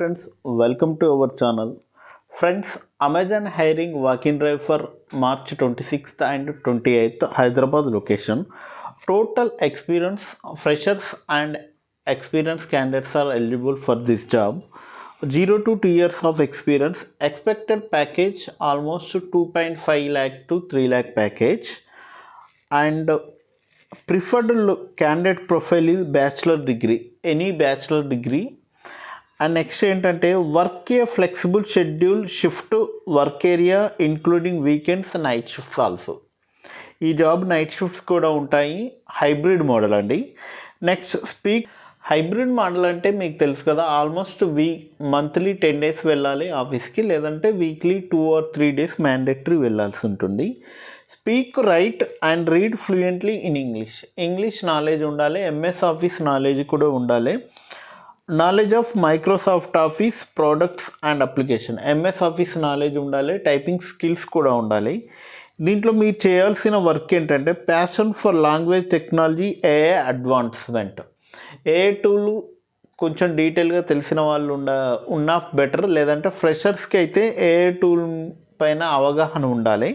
Friends, welcome to our channel. Friends, Amazon hiring walk-in drive for March 26th and 28th, Hyderabad location. Total experience, freshers and experienced candidates are eligible for this job. 0 to 2 years of experience. Expected package almost 2.5 lakh to 3 lakh package. And preferred candidate profile is bachelor degree, any bachelor degree. And next ఏంటంటే work a flexible schedule shift work area including weekends night shifts also. ఈ job night shifts కూడా ఉంటాయి. Hybrid model అండి. Next hybrid model అంటే మీకు తెలుసు కదా, almost monthly 10 days వెళ్ళాలి ఆఫీస్కి, లేదంటే వీక్లీ 2 or 3 days మ్యాండేటరీ వెళ్ళాల్సి ఉంటుంది. Speak, right and read fluently in English knowledge ఉండాలి. ఎంఎస్ ఆఫీస్ నాలెడ్జ్ కూడా ఉండాలి. Knowledge of Microsoft office products and application, MS office knowledge ఉండాలి. టైపింగ్ స్కిల్స్ కూడా ఉండాలి. దీంట్లో మీరు చేయాల్సిన వర్క్ ఏంటంటే passion for language technology, AI advancement. AI tool కొంచెం డీటెయిల్గా తెలిసిన వాళ్ళు ఉన్న బెటర్, లేదంటే ఫ్రెషర్స్కి అయితే ఏఐ టూల్ పైన అవగాహన ఉండాలి.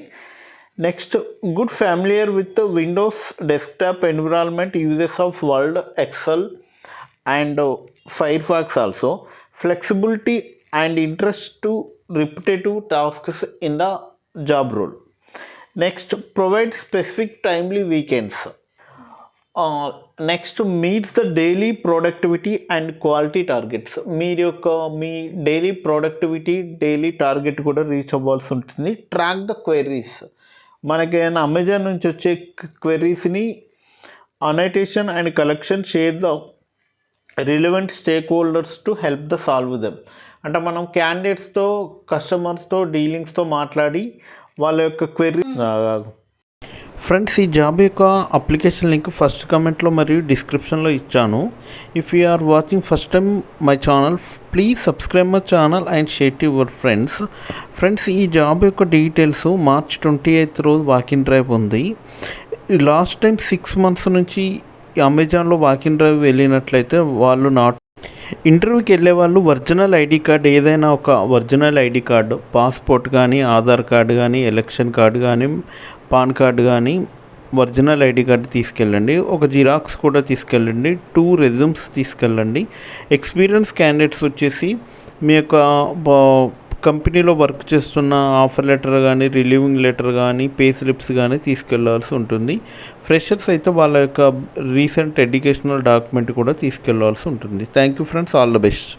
Next, good familiar with Windows desktop environment, uses of Word, Excel and Firefox also. Flexibility and interest to repetitive tasks in the job role. Next, provide specific timely weekends. Next, meets the daily productivity and quality targets. మీ daily productivity, daily target కూడా reach అవ్వాల్సి ఉంటుంది. Track the queries, మనకైనా Amazon నుంచి వచ్చే క్వెరీస్ని annotation and collection, share the relevant stakeholders to help the solve them. అంటే మనం క్యాండిడేట్స్తో, కస్టమర్స్తో, డీలింగ్స్తో మాట్లాడి వాళ్ళ యొక్క క్వెరీ. ఫ్రెండ్స్, ఈ జాబ్ యొక్క అప్లికేషన్ లింక్ ఫస్ట్ కమెంట్లో మరియు డిస్క్రిప్షన్లో ఇచ్చాను. If you are watching first time my channel, please subscribe my channel and share to your friends. Friends, ఈ జాబ్ యొక్క డీటెయిల్స్ March 28th రోజు వాకిన్ డ్రైవ్ ఉంది. లాస్ట్ టైం 6 months నుంచి అమెజాన్లో వాకిన్ డ్రైవ్ వెళ్ళినట్లయితే వాళ్ళు ఇంటర్వ్యూకి వెళ్ళే వాళ్ళు ఒరిజినల్ ఐడి కార్డ్, ఏదైనా ఒక ఒరిజినల్ ఐడి కార్డు, పాస్పోర్ట్ కానీ, ఆధార్ కార్డు కానీ, ఎలక్షన్ కార్డు కానీ, పాన్ కార్డు కానీ, ఒరిజినల్ ఐడి కార్డు తీసుకెళ్ళండి. ఒక జిరాక్స్ కూడా తీసుకెళ్ళండి. 2 resumes తీసుకెళ్ళండి. ఎక్స్పీరియన్స్ క్యాండిడేట్స్ వచ్చేసి మీ యొక్క కంపెనీలో వర్క్ చేస్తున్న ఆఫర్ లెటర్ కానీ, రిలీవింగ్ లెటర్ కానీ, పే స్లిప్స్ కానీ తీసుకెళ్లాల్సి ఉంటుంది. ఫ్రెషర్స్ అయితే వాళ్ళ యొక్క రీసెంట్ ఎడ్యుకేషనల్ డాక్యుమెంట్ కూడా తీసుకెళ్లాల్సి ఉంటుంది. Thank you friends, all the best.